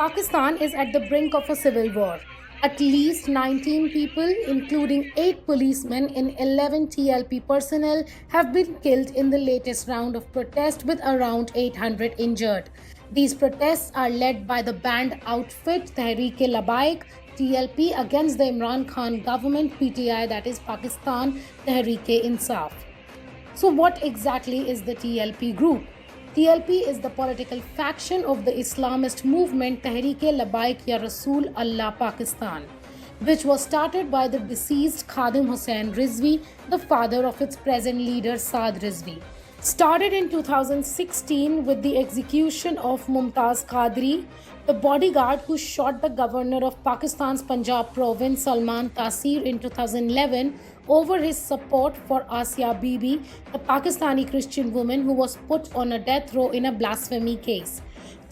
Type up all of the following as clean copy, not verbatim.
Pakistan is at the brink of a civil war. At least 19 people, including 8 policemen and 11 TLP personnel, have been killed in the latest round of protest with around 800 injured. These protests are led by the banned outfit Tehreek-e-Labbaik TLP against the Imran Khan government PTI, that is Pakistan Tehreek-e-Insaf. So what exactly is the TLP group? TLP is the political faction of the Islamist movement Tehreek-e-Labbaik Ya Rasool Allah Pakistan, which was started by the deceased Khadim Hussain Rizvi, the father of its present leader Saad Rizvi. Started in 2016 with the execution of Mumtaz Qadri, the bodyguard who shot the governor of Pakistan's Punjab province Salman Taseer in 2011 over his support for Asia Bibi, the Pakistani Christian woman who was put on a death row in a blasphemy case.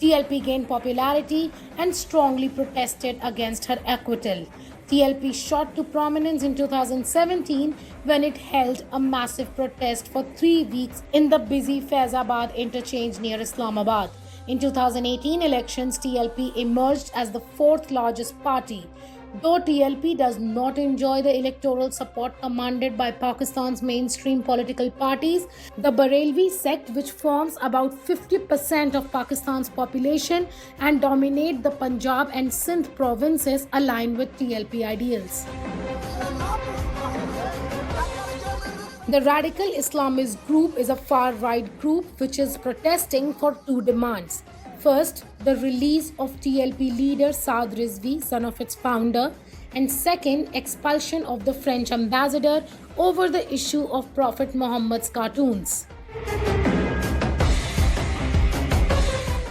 TLP gained popularity and strongly protested against her acquittal. TLP shot to prominence in 2017 when it held a massive protest for 3 weeks in the busy Faizabad interchange near Islamabad. In 2018 elections, TLP emerged as the fourth largest party. Though TLP does not enjoy the electoral support commanded by Pakistan's mainstream political parties, the Barelvi sect, which forms about 50% of Pakistan's population and dominate the Punjab and Sindh provinces, align with TLP ideals. The radical Islamist group is a far-right group which is protesting for 2 demands. First, the release of TLP leader Saad Rizvi, son of its founder, and second, expulsion of the French ambassador over the issue of Prophet Muhammad's cartoons.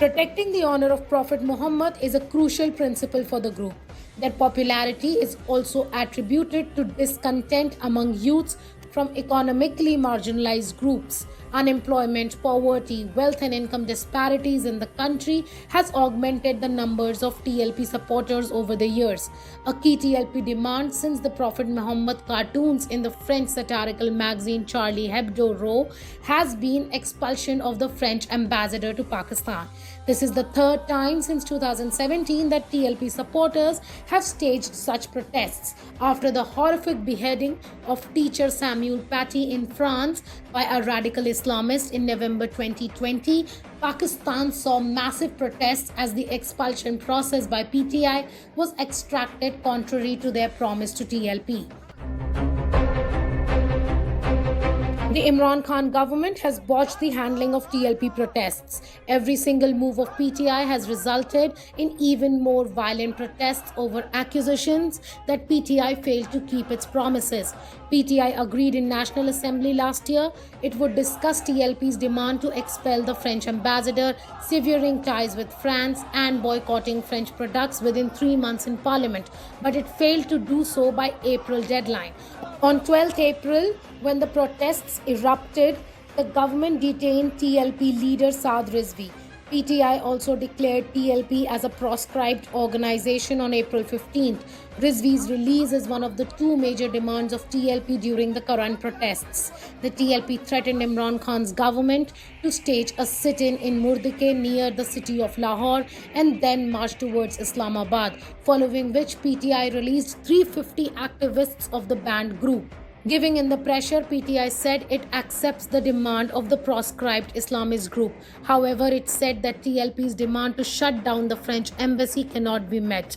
Protecting the honor of Prophet Muhammad is a crucial principle for the group. Their popularity is also attributed to discontent among youths from economically marginalized groups. Unemployment, poverty, wealth and income disparities in the country has augmented the numbers of TLP supporters over the years. A key TLP demand since the Prophet Muhammad cartoons in the French satirical magazine Charlie Hebdo has been expulsion of the French ambassador to Pakistan. This is the third time since 2017 that TLP supporters have staged such protests. After the horrific beheading of teacher Samuel Paty in France by a radical Islamist in November 2020, Pakistan saw massive protests as the expulsion process by PTI was extracted contrary to their promise to TLP. The Imran Khan government has botched the handling of TLP protests. Every single move of PTI has resulted in even more violent protests over accusations that PTI failed to keep its promises. PTI agreed in National Assembly last year it would discuss TLP's demand to expel the French ambassador, severing ties with France and boycotting French products within 3 months in Parliament, but it failed to do so by April deadline. On 12th April, when the protests erupted, the government detained TLP leader Saad Rizvi. PTI also declared TLP as a proscribed organization on April 15th. Rizvi's release is one of the 2 major demands of TLP during the current protests. The TLP threatened Imran Khan's government to stage a sit-in in Murdike near the city of Lahore and then march towards Islamabad, following which PTI released 350 activists of the banned group. Giving in the pressure, PTI said it accepts the demand of the proscribed Islamist group. However, it said that TLP's demand to shut down the French embassy cannot be met.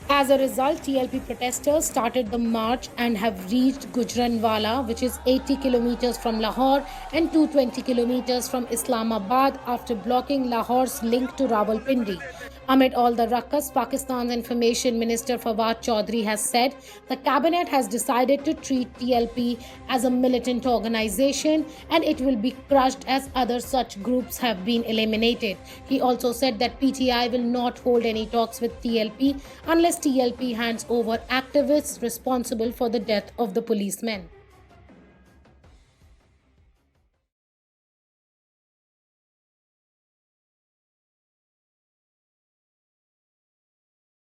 As a result, TLP protesters started the march and have reached Gujranwala, which is 80 kilometers from Lahore and 220 kilometers from Islamabad, after blocking Lahore's link to Rawalpindi. Amid all the ruckus, Pakistan's Information Minister Fawad Chaudhry has said the cabinet has decided to treat TLP as a militant organization and it will be crushed as other such groups have been eliminated. He also said that PTI will not hold any talks with TLP unless TLP hands over activists responsible for the death of the policemen.